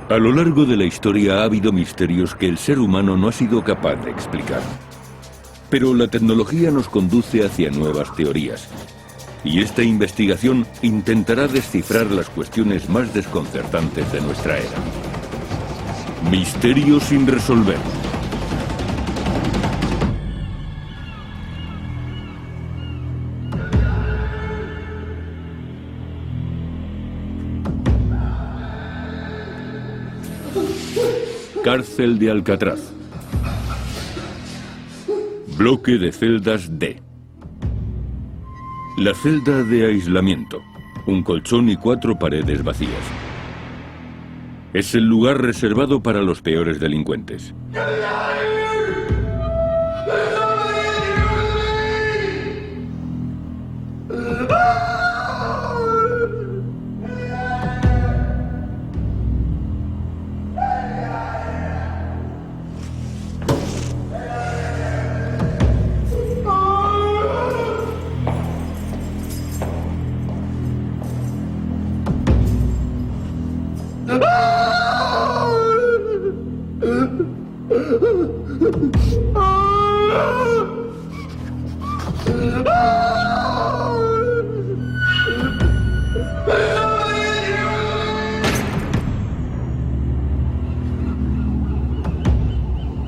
A lo largo de la historia ha habido misterios que el ser humano no ha sido capaz de explicar. Pero la tecnología nos conduce hacia nuevas teorías. Y esta investigación intentará descifrar las cuestiones más desconcertantes de nuestra era. Misterios sin resolver. Cárcel de Alcatraz. Bloque de celdas D. La celda de aislamiento. Un colchón y 4 paredes vacías. Es el lugar reservado para los peores delincuentes.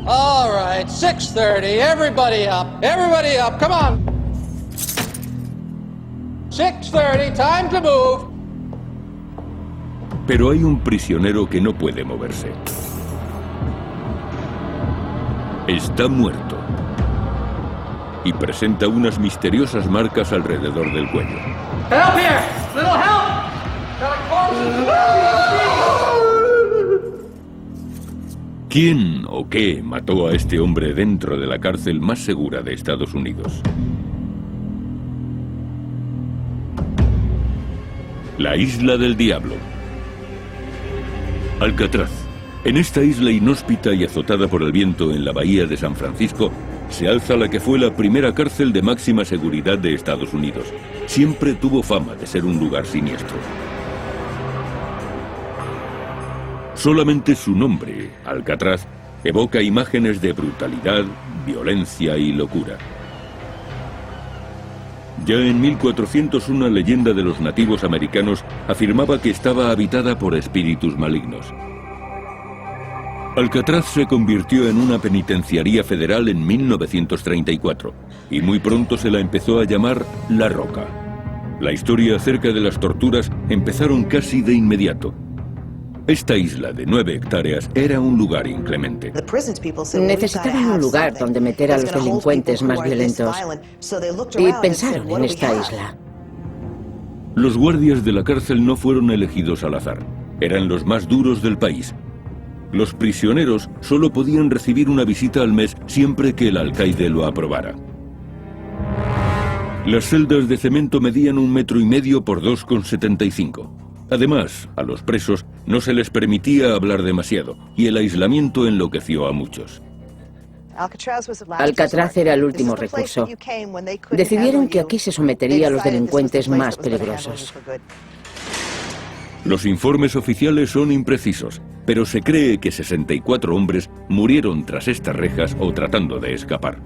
All right, 6:30, everybody up, come on. 6:30, time to move. Pero hay un prisionero que no puede moverse. Está muerto. Y presenta unas misteriosas marcas alrededor del cuello. Help here! Little help! ¿Quién o qué mató a este hombre dentro de la cárcel más segura de Estados Unidos? La Isla del Diablo. Alcatraz. En esta isla inhóspita y azotada por el viento en la bahía de San Francisco, se alza la que fue la primera cárcel de máxima seguridad de Estados Unidos. Siempre tuvo fama de ser un lugar siniestro. Solamente su nombre, Alcatraz, evoca imágenes de brutalidad, violencia y locura. Ya en 1400 una leyenda de los nativos americanos afirmaba que estaba habitada por espíritus malignos. Alcatraz se convirtió en una penitenciaría federal en 1934 y muy pronto se la empezó a llamar La Roca. La historia acerca de las torturas empezaron casi de inmediato. Esta isla de 9 hectáreas era un lugar inclemente. Necesitaban un lugar donde meter a los delincuentes más violentos y pensaron en esta isla. Los guardias de la cárcel no fueron elegidos al azar. Eran los más duros del país. Los prisioneros solo podían recibir una visita al mes siempre que el alcaide lo aprobara. Las celdas de cemento medían 1,5 metros por 2,75. Además, a los presos no se les permitía hablar demasiado y el aislamiento enloqueció a muchos. Alcatraz era el último recurso. Decidieron que aquí se sometería a los delincuentes más peligrosos. Los informes oficiales son imprecisos, pero se cree que 64 hombres murieron tras estas rejas o tratando de escapar.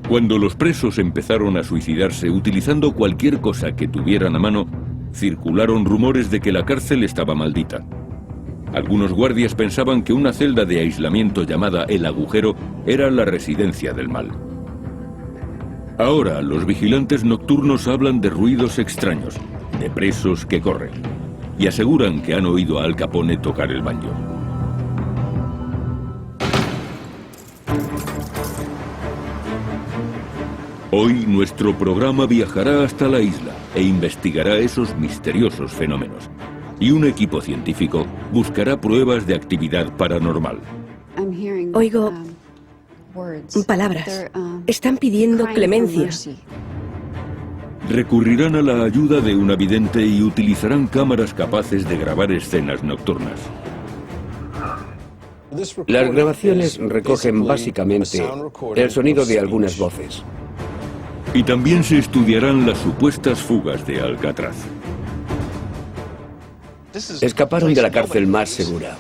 Cuando los presos empezaron a suicidarse utilizando cualquier cosa que tuvieran a mano, circularon rumores de que la cárcel estaba maldita. Algunos guardias pensaban que una celda de aislamiento llamada El Agujero era la residencia del mal. Ahora, los vigilantes nocturnos hablan de ruidos extraños, de presos que corren, y aseguran que han oído a Al Capone tocar el banjo. Hoy nuestro programa viajará hasta la isla e investigará esos misteriosos fenómenos. Y un equipo científico buscará pruebas de actividad paranormal. Oigo palabras. Están pidiendo clemencia. Recurrirán a la ayuda de una vidente y utilizarán cámaras capaces de grabar escenas nocturnas. Las grabaciones recogen básicamente el sonido de algunas voces. Y también se estudiarán las supuestas fugas de Alcatraz. Escaparon de la cárcel más segura.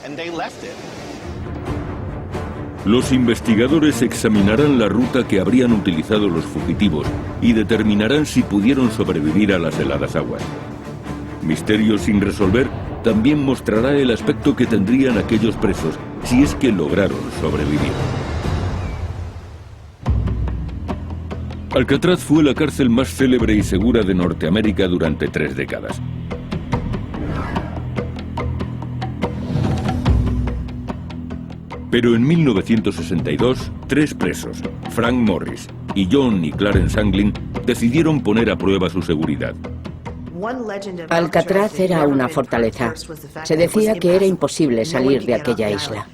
Los investigadores examinarán la ruta que habrían utilizado los fugitivos y determinarán si pudieron sobrevivir a las heladas aguas. Misterio sin resolver también mostrará el aspecto que tendrían aquellos presos si es que lograron sobrevivir. Alcatraz fue la cárcel más célebre y segura de Norteamérica durante 3 décadas. Pero en 1962, 3 presos, Frank Morris y John y Clarence Anglin, decidieron poner a prueba su seguridad. Alcatraz era una fortaleza. Se decía que era imposible salir de aquella isla.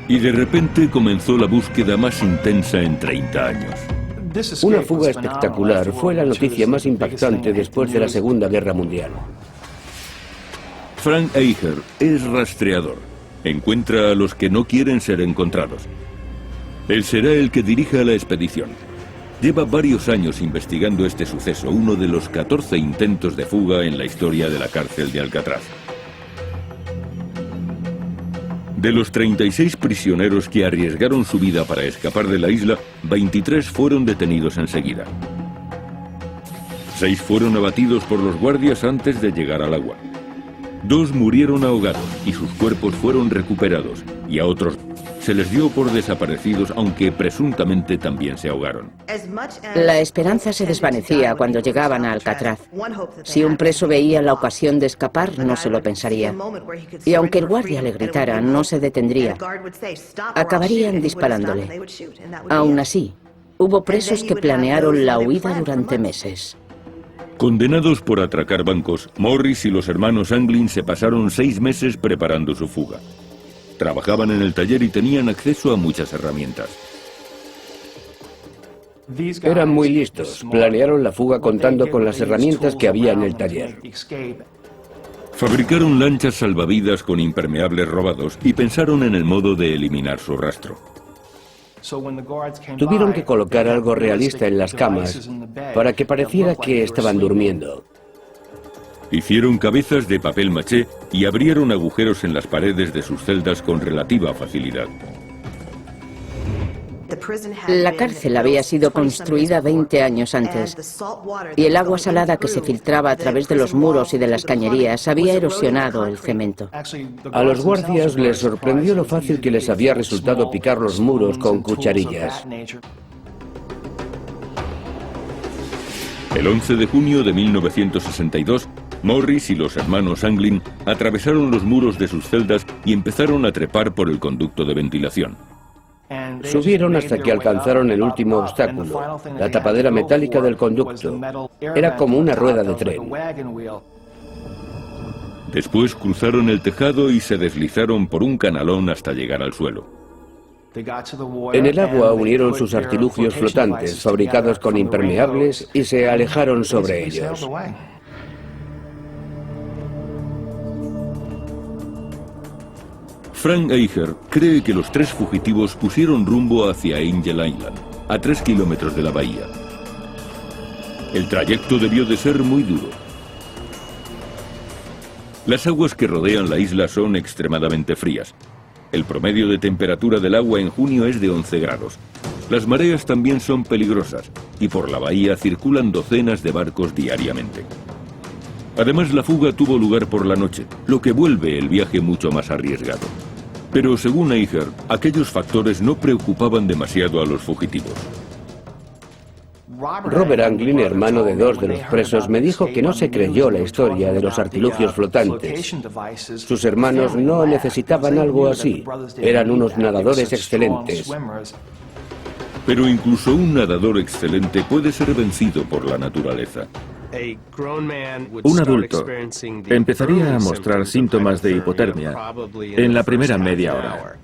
Y de repente comenzó la búsqueda más intensa en 30 años. Una fuga espectacular fue la noticia más impactante después de la Segunda Guerra Mundial. Frank Eicher es rastreador. Encuentra a los que no quieren ser encontrados. Él será el que dirija la expedición. Lleva varios años investigando este suceso, uno de los 14 intentos de fuga en la historia de la cárcel de Alcatraz. De los 36 prisioneros que arriesgaron su vida para escapar de la isla, 23 fueron detenidos enseguida. 6 fueron abatidos por los guardias antes de llegar al agua. 2 murieron ahogados y sus cuerpos fueron recuperados, y a otros se les dio por desaparecidos, aunque presuntamente también se ahogaron. La esperanza se desvanecía cuando llegaban a Alcatraz. Si un preso veía la ocasión de escapar, no se lo pensaría. Y aunque el guardia le gritara, no se detendría. Acabarían disparándole. Aún así, hubo presos que planearon la huida durante meses. Condenados por atracar bancos, Morris y los hermanos Anglin se pasaron 6 meses preparando su fuga. Trabajaban en el taller y tenían acceso a muchas herramientas. Eran muy listos. Planearon la fuga contando con las herramientas que había en el taller. Fabricaron lanchas salvavidas con impermeables robados y pensaron en el modo de eliminar su rastro. Tuvieron que colocar algo realista en las camas para que pareciera que estaban durmiendo. Hicieron cabezas de papel maché y abrieron agujeros en las paredes de sus celdas con relativa facilidad. La cárcel había sido construida 20 años antes y el agua salada que se filtraba a través de los muros y de las cañerías había erosionado el cemento. A los guardias les sorprendió lo fácil que les había resultado picar los muros con cucharillas. El 11 de junio de 1962, Morris y los hermanos Anglin atravesaron los muros de sus celdas y empezaron a trepar por el conducto de ventilación. Subieron hasta que alcanzaron el último obstáculo, la tapadera metálica del conducto. Era como una rueda de tren. Después cruzaron el tejado y se deslizaron por un canalón hasta llegar al suelo. En el agua unieron sus artilugios flotantes, fabricados con impermeables, y se alejaron sobre ellos. Frank Eicher cree que los 3 fugitivos pusieron rumbo hacia Angel Island, a 3 kilómetros de la bahía. El trayecto debió de ser muy duro. Las aguas que rodean la isla son extremadamente frías. El promedio de temperatura del agua en junio es de 11 grados. Las mareas también son peligrosas y por la bahía circulan docenas de barcos diariamente. Además, la fuga tuvo lugar por la noche, lo que vuelve el viaje mucho más arriesgado. Pero según Eicher, aquellos factores no preocupaban demasiado a los fugitivos. Robert Anglin, hermano de 2 de los presos, me dijo que no se creyó la historia de los artilugios flotantes. Sus hermanos no necesitaban algo así. Eran unos nadadores excelentes. Pero incluso un nadador excelente puede ser vencido por la naturaleza. Un adulto empezaría a mostrar síntomas de hipotermia en la primera media hora.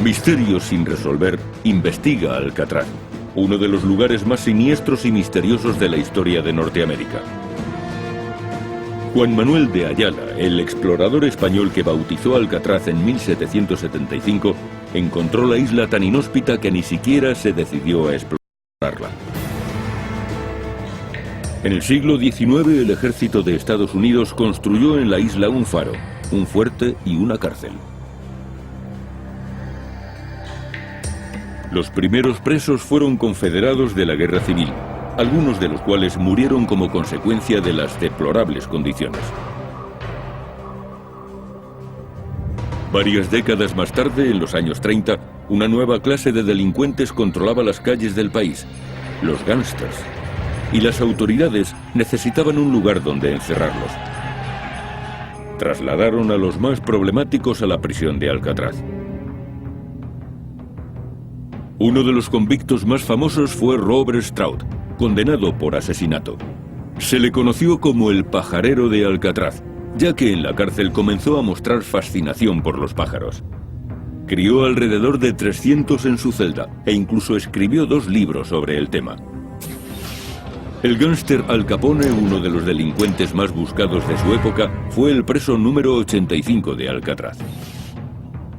Misterio sin resolver, investiga Alcatraz, uno de los lugares más siniestros y misteriosos de la historia de Norteamérica. Juan Manuel de Ayala, el explorador español que bautizó Alcatraz en 1775, encontró la isla tan inhóspita que ni siquiera se decidió a explorarla. En el siglo XIX, el ejército de Estados Unidos construyó en la isla un faro, un fuerte y una cárcel. Los primeros presos fueron confederados de la Guerra Civil, algunos de los cuales murieron como consecuencia de las deplorables condiciones. Varias décadas más tarde, en los años 30, una nueva clase de delincuentes controlaba las calles del país, los gángsters, y las autoridades necesitaban un lugar donde encerrarlos. Trasladaron a los más problemáticos a la prisión de Alcatraz. Uno de los convictos más famosos fue Robert Stroud, condenado por asesinato. Se le conoció como el pajarero de Alcatraz, ya que en la cárcel comenzó a mostrar fascinación por los pájaros. Crió alrededor de 300 en su celda e incluso escribió 2 libros sobre el tema. El gángster Al Capone, uno de los delincuentes más buscados de su época, fue el preso número 85 de Alcatraz.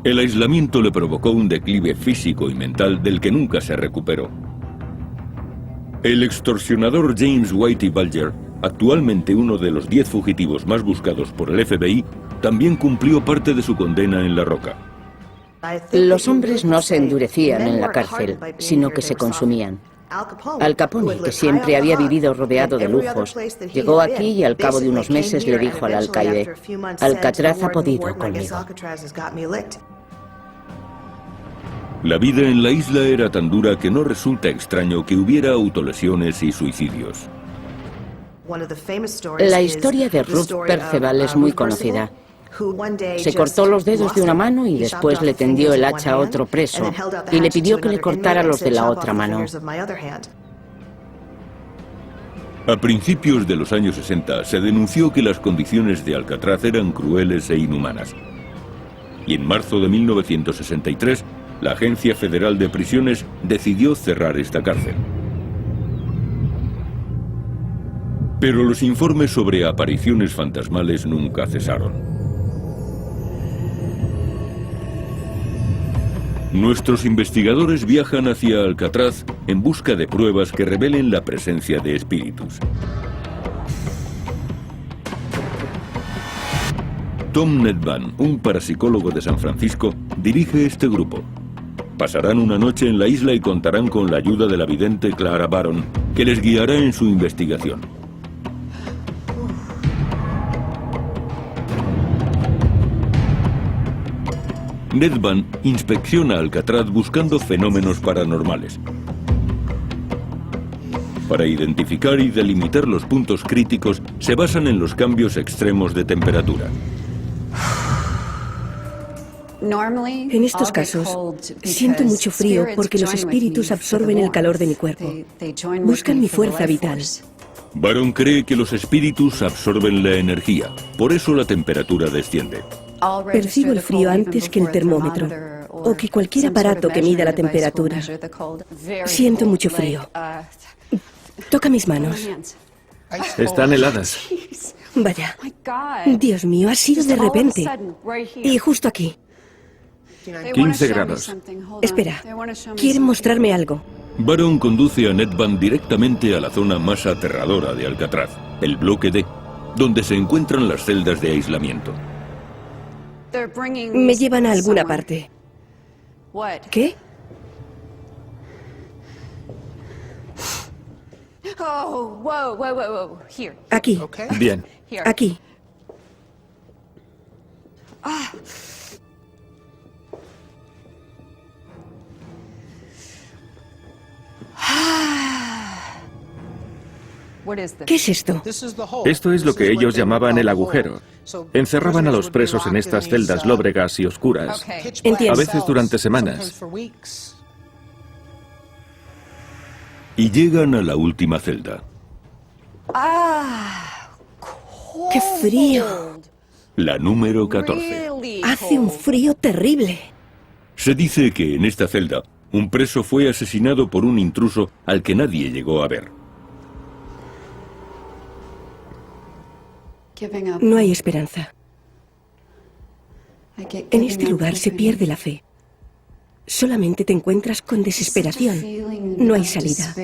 El aislamiento le provocó un declive físico y mental del que nunca se recuperó. El extorsionador James Whitey Bulger, actualmente uno de los 10 fugitivos más buscados por el FBI, también cumplió parte de su condena en La Roca. Los hombres no se endurecían en la cárcel, sino que se consumían. Al Capone, que siempre había vivido rodeado de lujos, llegó aquí y al cabo de unos meses le dijo al alcaide: Alcatraz ha podido conmigo. La vida en la isla era tan dura que no resulta extraño que hubiera autolesiones y suicidios. La historia de Ruth Perceval es muy conocida. Se cortó los dedos de una mano y después le tendió el hacha a otro preso y le pidió que le cortara los de la otra mano. A principios de los años 60 se denunció que las condiciones de Alcatraz eran crueles e inhumanas. Y en marzo de 1963, la Agencia Federal de Prisiones decidió cerrar esta cárcel. Pero los informes sobre apariciones fantasmales nunca cesaron. Nuestros investigadores viajan hacia Alcatraz en busca de pruebas que revelen la presencia de espíritus. Tom Nedvan, un parapsicólogo de San Francisco, dirige este grupo. Pasarán una noche en la isla y contarán con la ayuda de la vidente Clara Baron, que les guiará en su investigación. Nedvan inspecciona Alcatraz buscando fenómenos paranormales. Para identificar y delimitar los puntos críticos, se basan en los cambios extremos de temperatura. En estos casos, siento mucho frío porque los espíritus absorben el calor de mi cuerpo. Buscan mi fuerza vital. Baron cree que los espíritus absorben la energía, por eso la temperatura desciende. Percibo el frío antes que el termómetro o que cualquier aparato que mida la temperatura. Siento mucho frío. Toca mis manos. Están heladas. Vaya. Dios mío, ha sido de repente. Y justo aquí. 15 grados. Espera, quieren mostrarme algo. Baron conduce a Nedvan directamente a la zona más aterradora de Alcatraz, el bloque D, donde se encuentran las celdas de aislamiento. Me llevan a alguna parte. ¿Qué? Aquí. Bien. Aquí. ¿Qué es esto? Esto es lo que ellos llamaban el agujero. Encerraban a los presos en estas celdas lóbregas y oscuras, Entiendo. a veces durante semanas. Y llegan a la última celda. ¡Qué frío! La número 14. Hace un frío terrible. Se dice que en esta celda, un preso fue asesinado por un intruso al que nadie llegó a ver. No hay esperanza. En este lugar se pierde la fe. Solamente te encuentras con desesperación. No hay salida.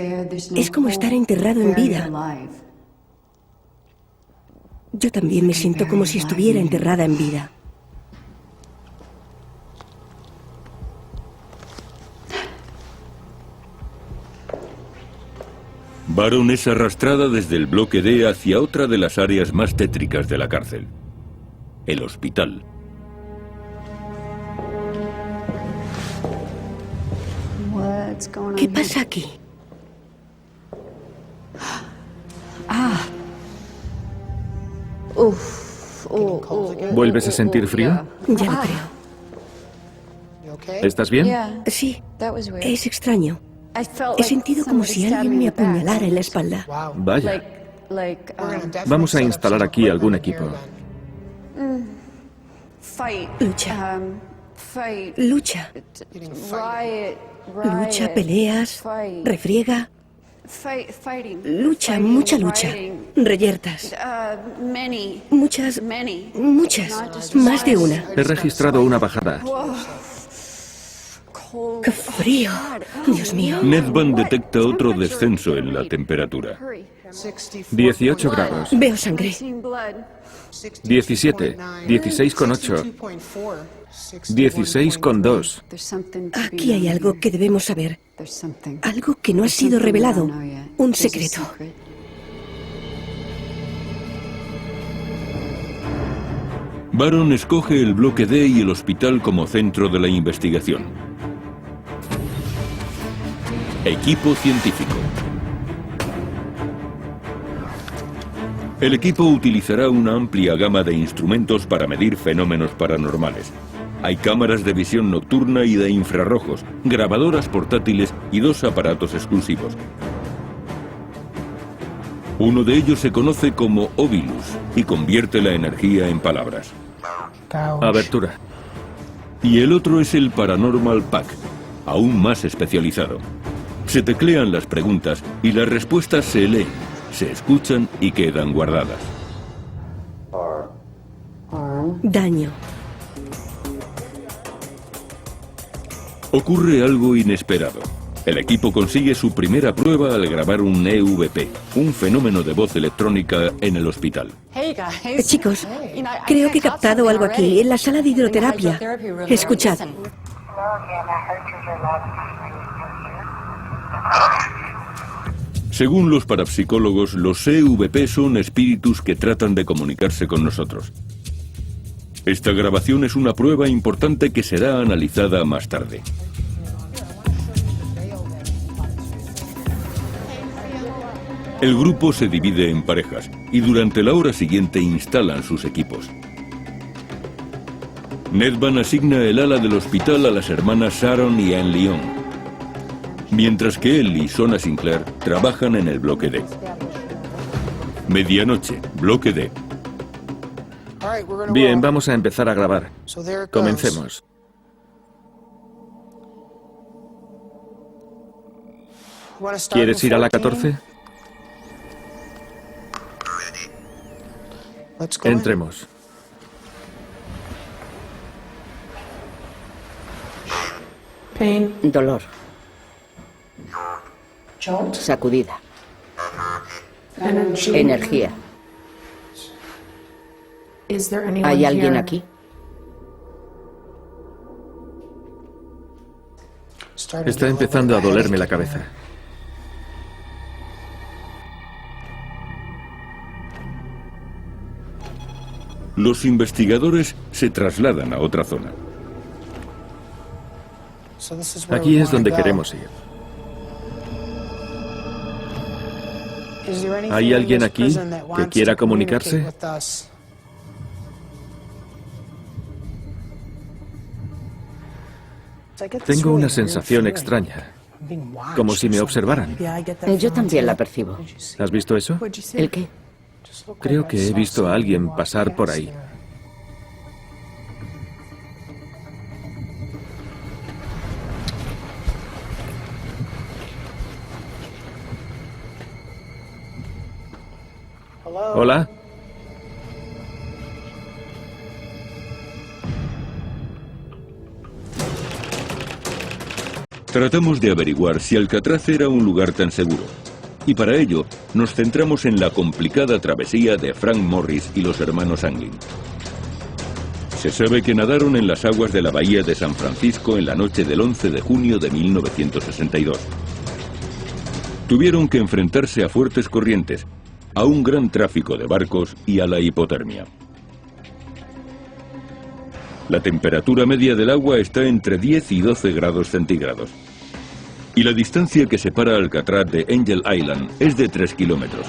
Es como estar enterrado en vida. Yo también me siento como si estuviera enterrada en vida. Baron es arrastrada desde el bloque D hacia otra de las áreas más tétricas de la cárcel, el hospital. ¿Qué pasa aquí? ¿Vuelves a sentir frío? Ya lo creo. ¿Estás bien? Sí, es extraño. He sentido como si alguien me apuñalara en la espalda. Vaya. Vamos a instalar aquí algún equipo. Lucha. Lucha. Lucha, peleas, refriega. Lucha, mucha lucha. Reyertas. Muchas, más de una. He registrado una bajada. ¡Qué frío! Dios mío. Nedvan detecta otro descenso en la temperatura. 18 grados. Veo sangre. 17. 16,8. 16,2. Aquí hay algo que debemos saber. Algo que no ha sido revelado. Un secreto. Baron escoge el bloque D y el hospital como centro de la investigación. Equipo científico. El equipo utilizará una amplia gama de instrumentos para medir fenómenos paranormales. Hay cámaras de visión nocturna y de infrarrojos, grabadoras portátiles y 2 aparatos exclusivos. Uno de ellos se conoce como Ovilus y convierte la energía en palabras. Abertura. Y el otro es el Paranormal Pack, aún más especializado. Se teclean las preguntas y las respuestas se leen, se escuchan y quedan guardadas. Daño. Ocurre algo inesperado. El equipo consigue su primera prueba al grabar un EVP, un fenómeno de voz electrónica en el hospital. Chicos, creo que he captado algo aquí, en la sala de hidroterapia. Escuchad. Según los parapsicólogos, los EVP son espíritus que tratan de comunicarse con nosotros. Esta grabación es una prueba importante que será analizada más tarde. El grupo se divide en parejas y durante la hora siguiente instalan sus equipos. Nedvan asigna el ala del hospital a las hermanas Sharon y Anne Lyon, mientras que él y Sona Sinclair trabajan en el bloque D. Medianoche, bloque D. Bien, vamos a empezar a grabar. Comencemos. ¿Quieres ir a la 14? Entremos. Dolor. Sacudida. Energía. ¿Hay alguien aquí? Está empezando a dolerme la cabeza. Los investigadores se trasladan a otra zona. Aquí es donde queremos ir. ¿Hay alguien aquí que quiera comunicarse? Tengo una sensación extraña, como si me observaran. Yo también la percibo. ¿Has visto eso? ¿El qué? Creo que he visto a alguien pasar por ahí. Hola. Tratamos de averiguar si Alcatraz era un lugar tan seguro. Y para ello, nos centramos en la complicada travesía de Frank Morris y los hermanos Anglin. Se sabe que nadaron en las aguas de la bahía de San Francisco en la noche del 11 de junio de 1962. Tuvieron que enfrentarse a fuertes corrientes, a un gran tráfico de barcos y a la hipotermia. La temperatura media del agua está entre 10 y 12 grados centígrados. Y la distancia que separa Alcatraz de Angel Island es de 3 kilómetros.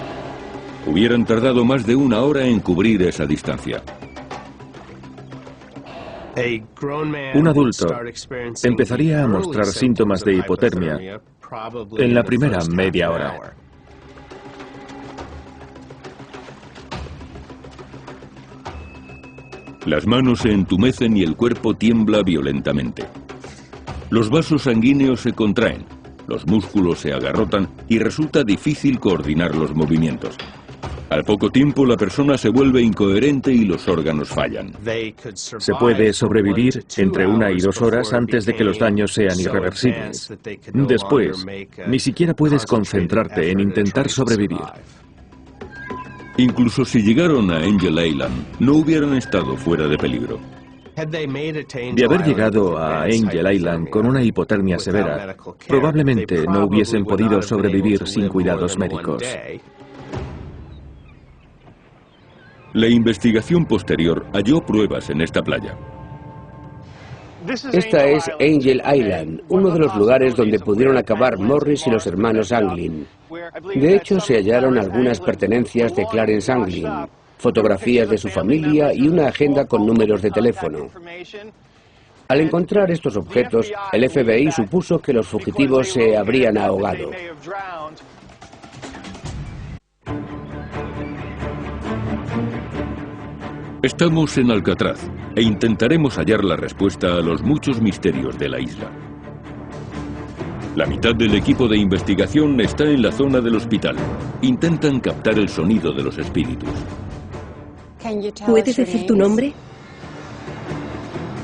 Hubieran tardado más de una hora en cubrir esa distancia. Un adulto empezaría a mostrar síntomas de hipotermia en la primera media hora. Las manos se entumecen y el cuerpo tiembla violentamente. Los vasos sanguíneos se contraen, los músculos se agarrotan y resulta difícil coordinar los movimientos. Al poco tiempo la persona se vuelve incoherente y los órganos fallan. Se puede sobrevivir entre 1 y 2 horas antes de que los daños sean irreversibles. Después, ni siquiera puedes concentrarte en intentar sobrevivir. Incluso si llegaron a Angel Island, no hubieran estado fuera de peligro. De haber llegado a Angel Island con una hipotermia severa, probablemente no hubiesen podido sobrevivir sin cuidados médicos. La investigación posterior halló pruebas en esta playa. Esta es Angel Island, uno de los lugares donde pudieron acabar Morris y los hermanos Anglin. De hecho, se hallaron algunas pertenencias de Clarence Anglin, fotografías de su familia y una agenda con números de teléfono. Al encontrar estos objetos, el FBI supuso que los fugitivos se habrían ahogado. Estamos en Alcatraz e intentaremos hallar la respuesta a los muchos misterios de la isla. La mitad del equipo de investigación está en la zona del hospital. Intentan captar el sonido de los espíritus. ¿Puedes decir tu nombre?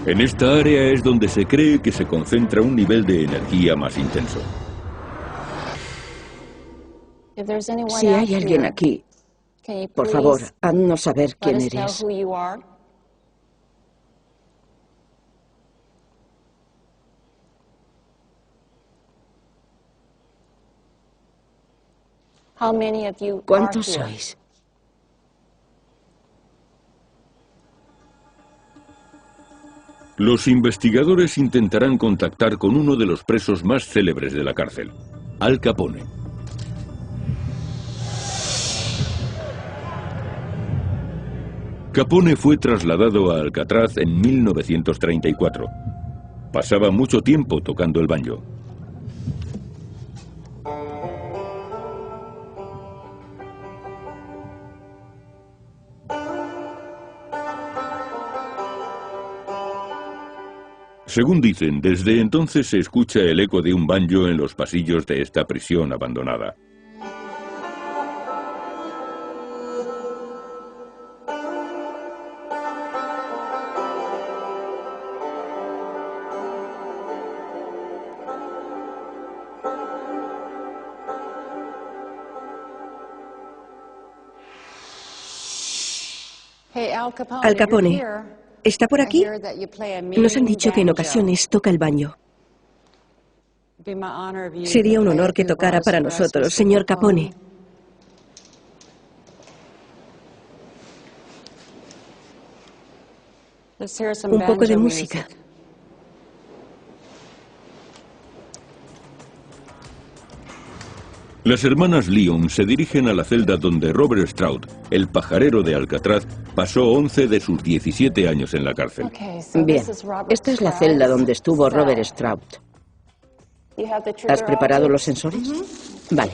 En esta área es donde se cree que se concentra un nivel de energía más intenso. Si hay alguien aquí, por favor, haznos saber quién eres. ¿Cuántos sois? Los investigadores intentarán contactar con uno de los presos más célebres de la cárcel, Al Capone. Capone fue trasladado a Alcatraz en 1934. Pasaba mucho tiempo tocando el banjo. Según dicen, desde entonces se escucha el eco de un banjo en los pasillos de esta prisión abandonada. Al Capone, ¿está por aquí? Nos han dicho que en ocasiones toca el baño. Sería un honor que tocara para nosotros, señor Capone. Un poco de música. Las hermanas Lyon se dirigen a la celda donde Robert Stroud, el pajarero de Alcatraz, pasó 11 de sus 17 años en la cárcel. Bien, esta es la celda donde estuvo Robert Stroud. ¿Has preparado los sensores? Vale.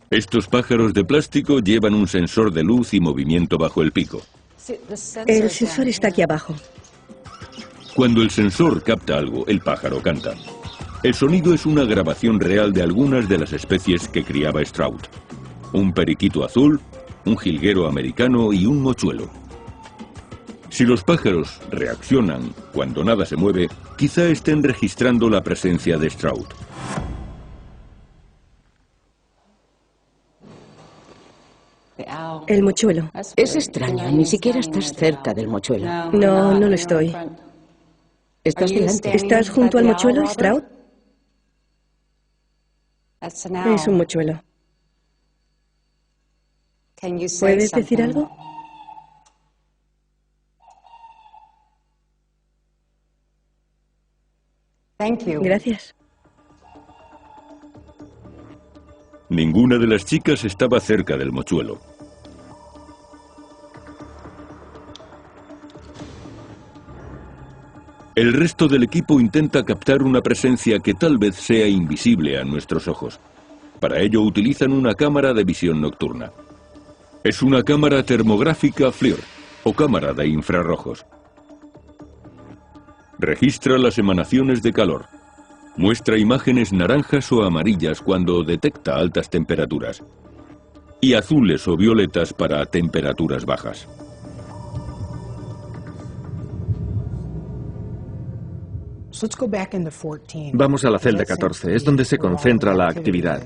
Estos pájaros de plástico llevan un sensor de luz y movimiento bajo el pico. El sensor está aquí abajo. Cuando el sensor capta algo, el pájaro canta. El sonido es una grabación real de algunas de las especies que criaba Stroud. Un periquito azul, un jilguero americano y un mochuelo. Si los pájaros reaccionan cuando nada se mueve, quizá estén registrando la presencia de Stroud. El mochuelo. Es extraño, ni siquiera estás cerca del mochuelo. No, no lo estoy. Estás delante. ¿Estás junto al mochuelo, Stroud? Es un mochuelo. ¿Puedes decir algo? Gracias. Ninguna de las chicas estaba cerca del mochuelo. El resto del equipo intenta captar una presencia que tal vez sea invisible a nuestros ojos. Para ello utilizan una cámara de visión nocturna. Es una cámara termográfica FLIR, o cámara de infrarrojos. Registra las emanaciones de calor. Muestra imágenes naranjas o amarillas cuando detecta altas temperaturas. Y azules o violetas para temperaturas bajas. Vamos a la celda 14, es donde se concentra la actividad.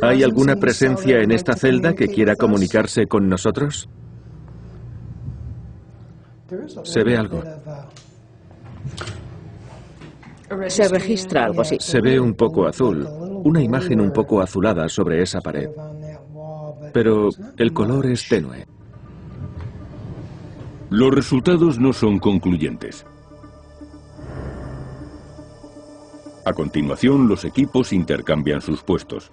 ¿Hay alguna presencia en esta celda que quiera comunicarse con nosotros? Se ve algo. Se registra algo así. Se ve un poco azul, una imagen un poco azulada sobre esa pared. Pero el color es tenue. Los resultados no son concluyentes. A continuación, los equipos intercambian sus puestos.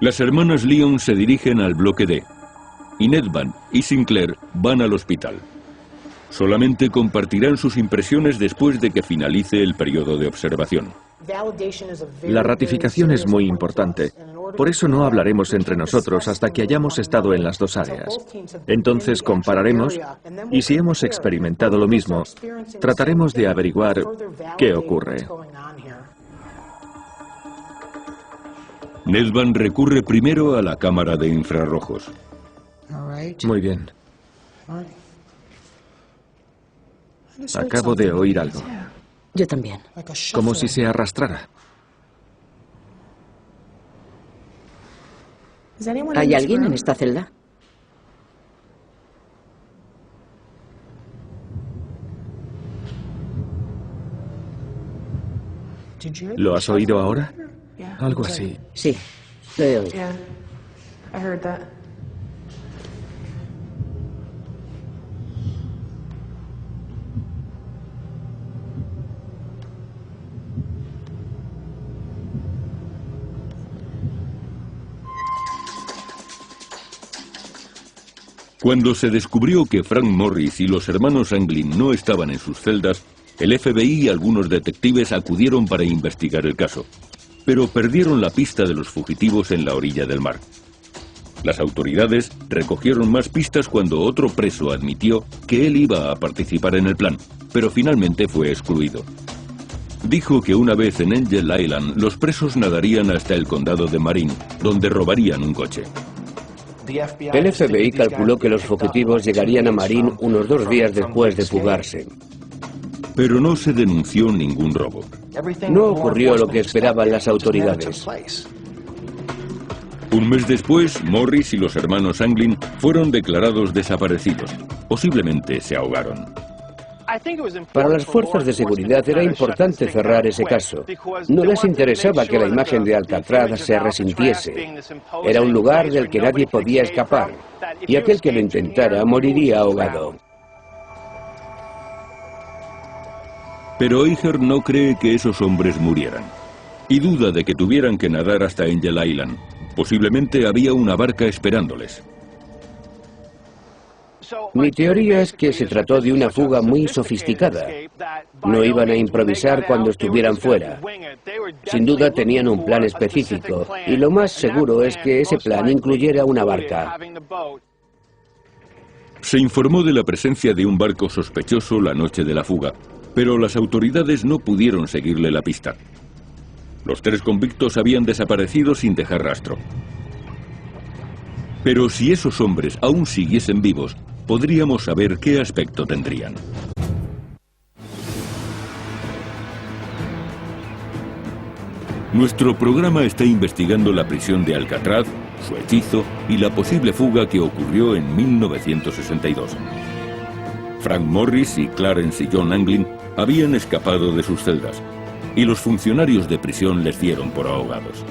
Las hermanas Lyon se dirigen al bloque D, y Nedvan y Sinclair van al hospital. Solamente compartirán sus impresiones después de que finalice el periodo de observación. La ratificación es muy importante. Por eso no hablaremos entre nosotros hasta que hayamos estado en las dos áreas. Entonces compararemos y si hemos experimentado lo mismo, trataremos de averiguar qué ocurre. Nedvan recurre primero a la cámara de infrarrojos. Muy bien. Acabo de oír algo. Yo también. Como si se arrastrara. ¿Hay alguien en esta celda? ¿Lo has oído ahora? Algo así. Sí, lo he oído. Cuando se descubrió que Frank Morris y los hermanos Anglin no estaban en sus celdas, el FBI y algunos detectives acudieron para investigar el caso, pero perdieron la pista de los fugitivos en la orilla del mar. Las autoridades recogieron más pistas cuando otro preso admitió que él iba a participar en el plan, pero finalmente fue excluido. Dijo que una vez en Angel Island los presos nadarían hasta el condado de Marin, donde robarían un coche. El FBI calculó que los fugitivos llegarían a Marin unos 2 días después de fugarse. Pero no se denunció ningún robo. No ocurrió lo que esperaban las autoridades. Un mes después, Morris y los hermanos Anglin fueron declarados desaparecidos. Posiblemente se ahogaron. Para las fuerzas de seguridad era importante cerrar ese caso. No les interesaba que la imagen de Alcatraz se resintiese. Era un lugar del que nadie podía escapar, y aquel que lo intentara moriría ahogado. Pero Eicher no cree que esos hombres murieran, y duda de que tuvieran que nadar hasta Angel Island. Posiblemente había una barca esperándoles. Mi teoría es que se trató de una fuga muy sofisticada. No iban a improvisar cuando estuvieran fuera. Sin duda tenían un plan específico, y lo más seguro es que ese plan incluyera una barca. Se informó de la presencia de un barco sospechoso la noche de la fuga, pero las autoridades no pudieron seguirle la pista. Los 3 convictos habían desaparecido sin dejar rastro. Pero si esos hombres aún siguiesen vivos, podríamos saber qué aspecto tendrían. Nuestro programa está investigando la prisión de Alcatraz, su hechizo y la posible fuga que ocurrió en 1962. Frank Morris y Clarence y John Anglin habían escapado de sus celdas y los funcionarios de prisión les dieron por ahogados.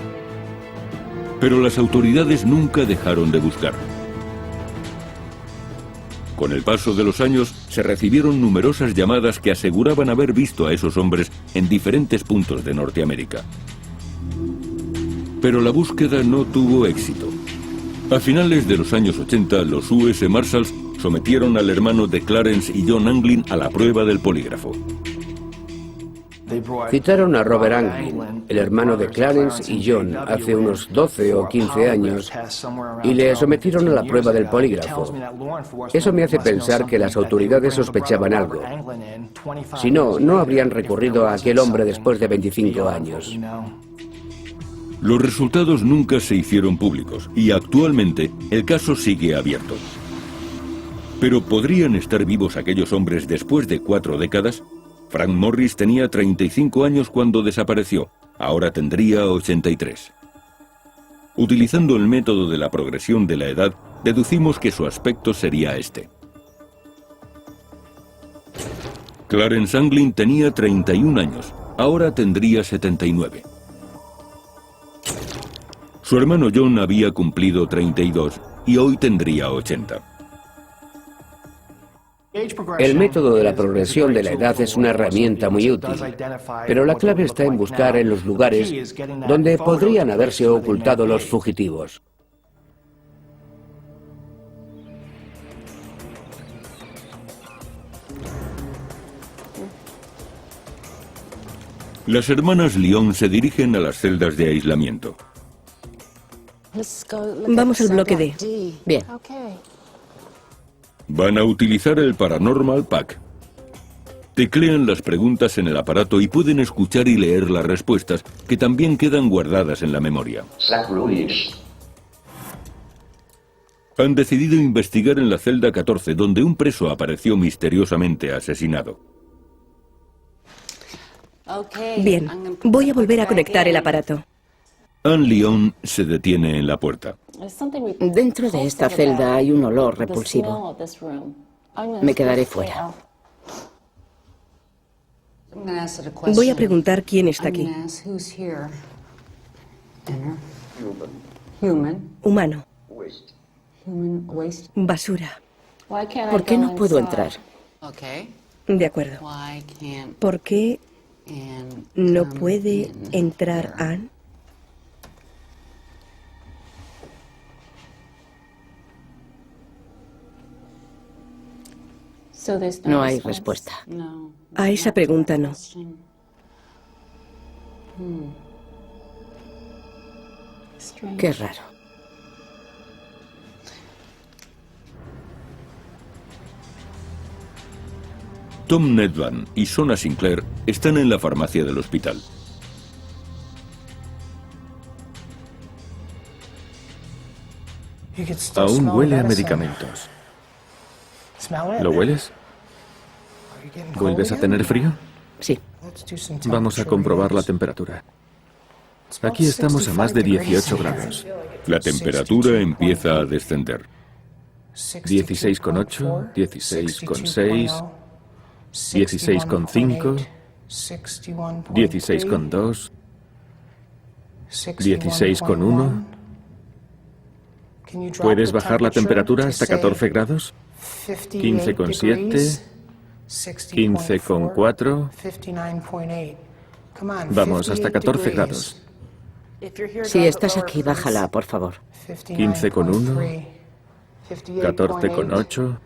Pero las autoridades nunca dejaron de buscar. Con el paso de los años, se recibieron numerosas llamadas que aseguraban haber visto a esos hombres en diferentes puntos de Norteamérica. Pero la búsqueda no tuvo éxito. A finales de los años 80, los US Marshals sometieron al hermano de Clarence y John Anglin a la prueba del polígrafo. Citaron a Robert Anglin, el hermano de Clarence y John, hace unos 12 o 15 años, y le sometieron a la prueba del polígrafo. Eso me hace pensar que las autoridades sospechaban algo. Si no, no habrían recurrido a aquel hombre después de 25 años. Los resultados nunca se hicieron públicos y actualmente el caso sigue abierto. Pero ¿podrían estar vivos aquellos hombres después de 4 décadas? Frank Morris tenía 35 años cuando desapareció, ahora tendría 83. Utilizando el método de la progresión de la edad, deducimos que su aspecto sería este. Clarence Anglin tenía 31 años, ahora tendría 79. Su hermano John había cumplido 32 y hoy tendría 80. El método de la progresión de la edad es una herramienta muy útil, pero la clave está en buscar en los lugares donde podrían haberse ocultado los fugitivos. Las hermanas Lyon se dirigen a las celdas de aislamiento. Vamos al bloque D. Bien. Van a utilizar el Paranormal Pack. Teclean las preguntas en el aparato y pueden escuchar y leer las respuestas, que también quedan guardadas en la memoria. Han decidido investigar en la celda 14, donde un preso apareció misteriosamente asesinado. Bien, voy a volver a conectar el aparato. Anne Lyon se detiene en la puerta. Dentro de esta celda hay un olor repulsivo. Me quedaré fuera. Voy a preguntar quién está aquí. Humano. Basura. ¿Por qué no puedo entrar? De acuerdo. ¿Por qué no puede entrar Anne? No hay respuesta. A esa pregunta no. Qué raro. Tom Nedvan y Sona Sinclair están en la farmacia del hospital. Aún huele a medicamentos. ¿Lo hueles? ¿Vuelves a tener frío? Sí. Vamos a comprobar la temperatura. Aquí estamos a más de 18 grados. La temperatura empieza a descender. 16,8, 16,6, 16,5, 16,2, 16,1. ¿Puedes bajar la temperatura hasta 14 grados? 15,7, 15,4. Vamos, hasta 14 grados. Si estás aquí, bájala, por favor. 15,1, 14,8,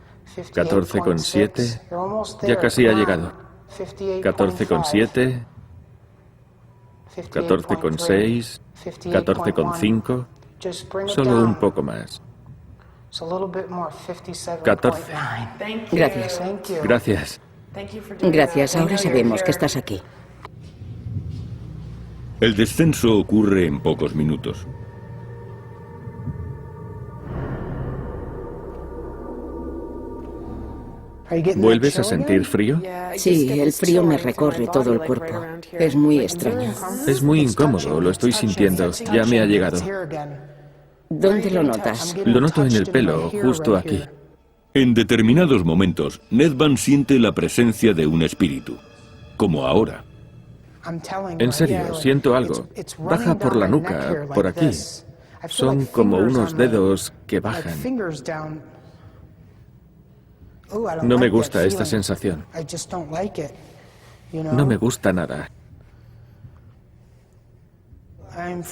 14,7. Ya casi ha llegado. 14,7, 14,6, 14,5. Solo un poco más. 14. Gracias. Gracias. Gracias, ahora sabemos que estás aquí. El descenso ocurre en pocos minutos. ¿Vuelves a sentir frío? Sí, el frío me recorre todo el cuerpo. Es muy extraño. Es muy incómodo, lo estoy sintiendo. Ya me ha llegado. ¿Dónde lo notas? Lo noto en el pelo, justo aquí. En determinados momentos, Nedvan siente la presencia de un espíritu, como ahora. En serio, siento algo. Baja por la nuca, por aquí. Son como unos dedos que bajan. No me gusta esta sensación. No me gusta nada.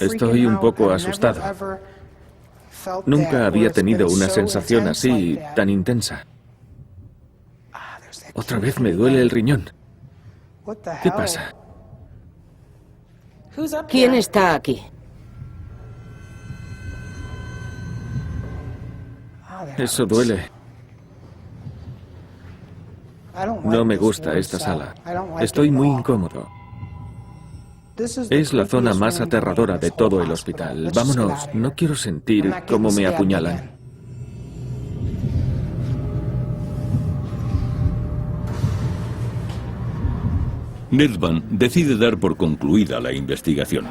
Estoy un poco asustado. Nunca había tenido una sensación así, tan intensa. Otra vez me duele el riñón. ¿Qué pasa? ¿Quién está aquí? Eso duele. No me gusta esta sala. Estoy muy incómodo. Es la zona más aterradora de todo el hospital. Vámonos, no quiero sentir cómo me apuñalan. Nedvan decide dar por concluida la investigación.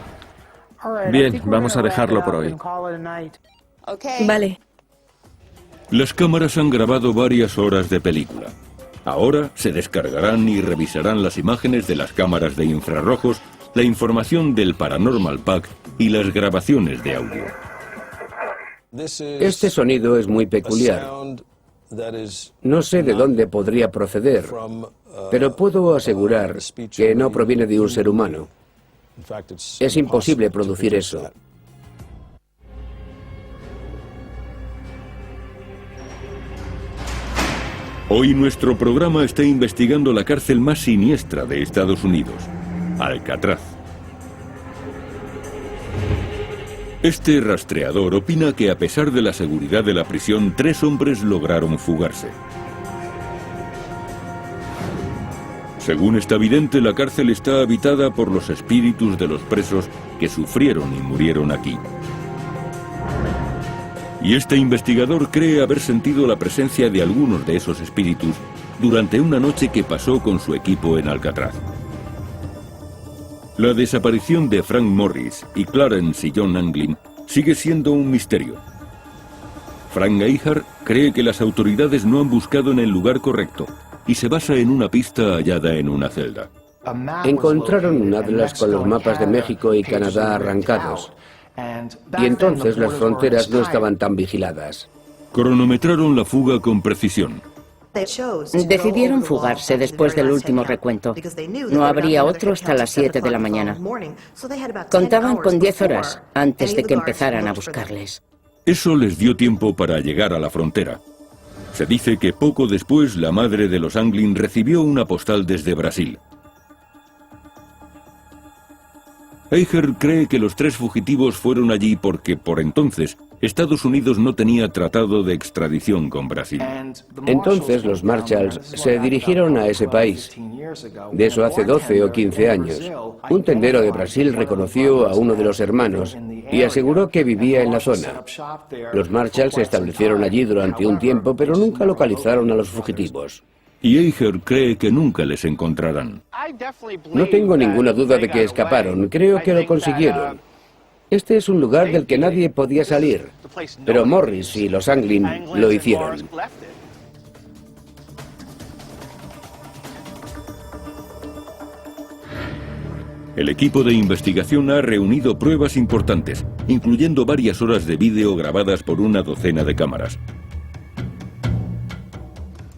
Bien, vamos a dejarlo por hoy. Vale. Las cámaras han grabado varias horas de película. Ahora se descargarán y revisarán las imágenes de las cámaras de infrarrojos, la información del Paranormal Pack y las grabaciones de audio. Este sonido es muy peculiar. No sé de dónde podría proceder, pero puedo asegurar que no proviene de un ser humano. Es imposible producir eso. Hoy nuestro programa está investigando la cárcel más siniestra de Estados Unidos, Alcatraz. Este rastreador opina que a pesar de la seguridad de la prisión, 3 hombres lograron fugarse. Según está evidente, la cárcel está habitada por los espíritus de los presos que sufrieron y murieron aquí. Y este investigador cree haber sentido la presencia de algunos de esos espíritus durante una noche que pasó con su equipo en Alcatraz. La desaparición de Frank Morris y Clarence y John Anglin sigue siendo un misterio. Frank Geiger cree que las autoridades no han buscado en el lugar correcto y se basa en una pista hallada en una celda. Encontraron un atlas con los mapas de México y Canadá arrancados. Y entonces las fronteras no estaban tan vigiladas. Cronometraron la fuga con precisión. Decidieron fugarse después del último recuento. No habría otro hasta las 7 de la mañana. Contaban con 10 horas antes de que empezaran a buscarles. Eso les dio tiempo para llegar a la frontera. Se dice que poco después la madre de los Anglin recibió una postal desde Brasil. Eicher cree que los 3 fugitivos fueron allí porque, por entonces, Estados Unidos no tenía tratado de extradición con Brasil. Entonces los Marshalls se dirigieron a ese país. De eso hace 12 o 15 años. Un tendero de Brasil reconoció a uno de los hermanos y aseguró que vivía en la zona. Los Marshalls se establecieron allí durante un tiempo, pero nunca localizaron a los fugitivos. Y Eicher cree que nunca les encontrarán. No tengo ninguna duda de que escaparon. Creo que lo consiguieron. Este es un lugar del que nadie podía salir, pero Morris y los Anglin lo hicieron. El equipo de investigación ha reunido pruebas importantes, incluyendo varias horas de vídeo grabadas por una docena de cámaras.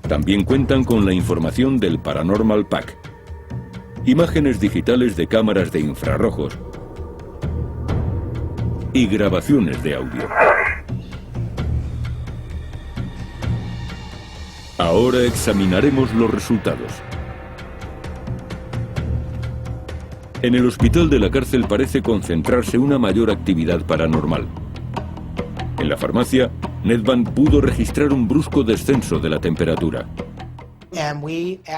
También cuentan con la información del Paranormal Pack, imágenes digitales de cámaras de infrarrojos y grabaciones de audio. Ahora examinaremos los resultados. En el hospital de la cárcel parece concentrarse una mayor actividad paranormal. En la farmacia, Nedvan pudo registrar un brusco descenso de la temperatura.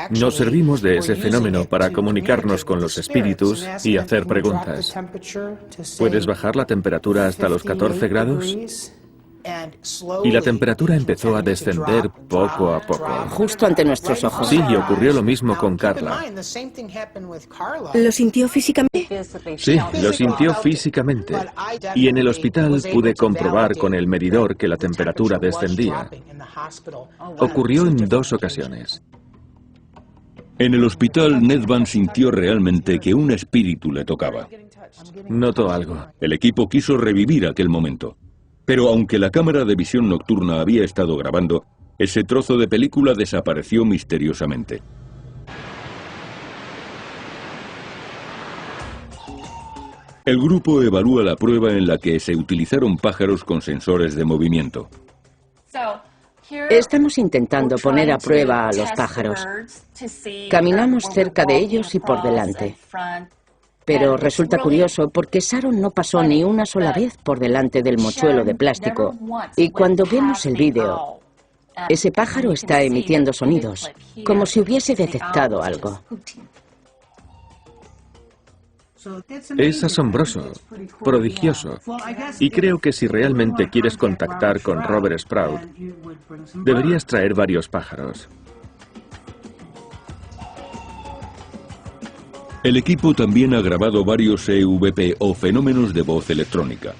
Nos servimos de ese fenómeno para comunicarnos con los espíritus y hacer preguntas. ¿Puedes bajar la temperatura hasta los 14 grados? Y la temperatura empezó a descender poco a poco. Justo ante nuestros ojos. Sí, y ocurrió lo mismo con Carla. ¿Lo sintió físicamente? Sí, lo sintió físicamente. Y en el hospital pude comprobar con el medidor que la temperatura descendía. Ocurrió en 2 ocasiones. En el hospital, Ned Van sintió realmente que un espíritu le tocaba. Notó algo. El equipo quiso revivir aquel momento. Pero aunque la cámara de visión nocturna había estado grabando, ese trozo de película desapareció misteriosamente. El grupo evalúa la prueba en la que se utilizaron pájaros con sensores de movimiento. Estamos intentando poner a prueba a los pájaros. Caminamos cerca de ellos y por delante. Pero resulta curioso porque Sharon no pasó ni una sola vez por delante del mochuelo de plástico. Y cuando vemos el vídeo, ese pájaro está emitiendo sonidos, como si hubiese detectado algo. Es asombroso, prodigioso. Y creo que si realmente quieres contactar con Robert Sprout, deberías traer varios pájaros. El equipo también ha grabado varios EVP o fenómenos de voz electrónica.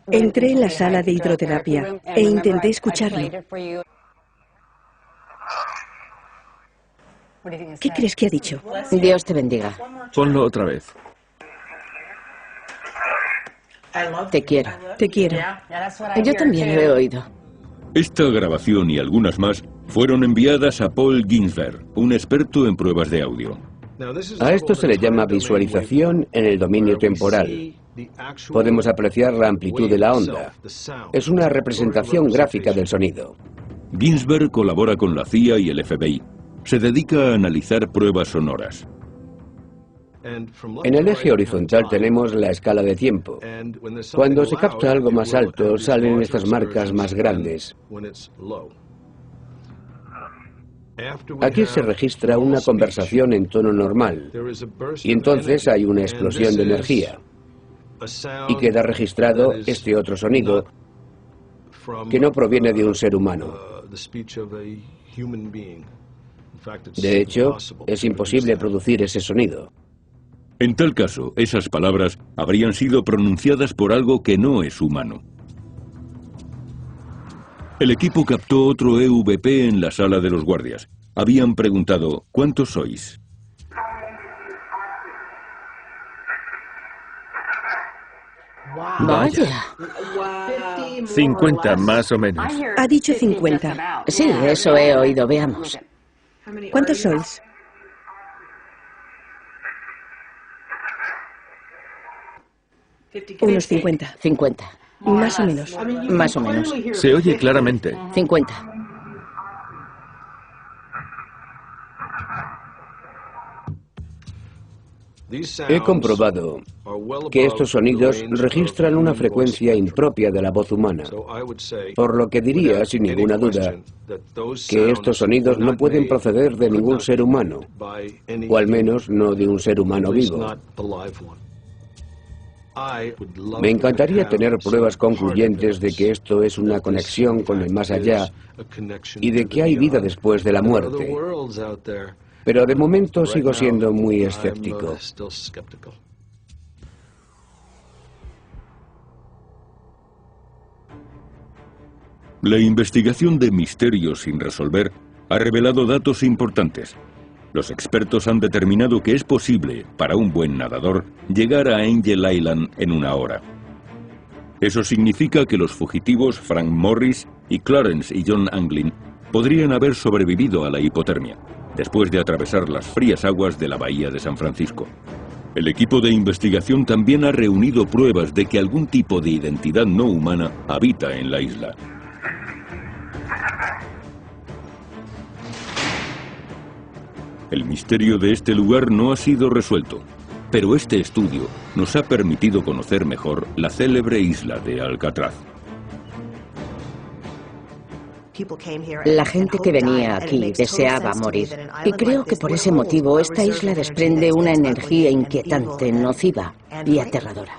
Entré en la sala de hidroterapia e intenté escucharlo. ¿Qué crees que ha dicho? Dios te bendiga. Ponlo otra vez. Te quiero. Te quiero. Yo también lo he oído. Esta grabación y algunas más fueron enviadas a Paul Ginsberg, un experto en pruebas de audio. A esto se le llama visualización en el dominio temporal. Podemos apreciar la amplitud de la onda. Es una representación gráfica del sonido. Ginsberg colabora con la CIA y el FBI. Se dedica a analizar pruebas sonoras. En el eje horizontal tenemos la escala de tiempo. Cuando se capta algo más alto, salen estas marcas más grandes. Aquí se registra una conversación en tono normal, y entonces hay una explosión de energía, y queda registrado este otro sonido que no proviene de un ser humano. De hecho, es imposible producir ese sonido. En tal caso, esas palabras habrían sido pronunciadas por algo que no es humano. El equipo captó otro EVP en la sala de los guardias. Habían preguntado, ¿cuántos sois? Vaya. 50 más o menos. Ha dicho 50. Sí, eso he oído. Veamos. ¿Cuántos sois? Unos 50. 50. Más o menos. Más o menos. Se oye claramente. 50. He comprobado que estos sonidos registran una frecuencia impropia de la voz humana, por lo que diría, sin ninguna duda, que estos sonidos no pueden proceder de ningún ser humano, o al menos no de un ser humano vivo. Me encantaría tener pruebas concluyentes de que esto es una conexión con el más allá y de que hay vida después de la muerte. Pero de momento sigo siendo muy escéptico. La investigación de misterios sin resolver ha revelado datos importantes. Los expertos han determinado que es posible, para un buen nadador, llegar a Angel Island en 1 hora. Eso significa que los fugitivos Frank Morris y Clarence y John Anglin podrían haber sobrevivido a la hipotermia, después de atravesar las frías aguas de la bahía de San Francisco. El equipo de investigación también ha reunido pruebas de que algún tipo de identidad no humana habita en la isla. El misterio de este lugar no ha sido resuelto, pero este estudio nos ha permitido conocer mejor la célebre isla de Alcatraz. La gente que venía aquí deseaba morir. Y creo que por ese motivo esta isla desprende una energía inquietante, nociva y aterradora.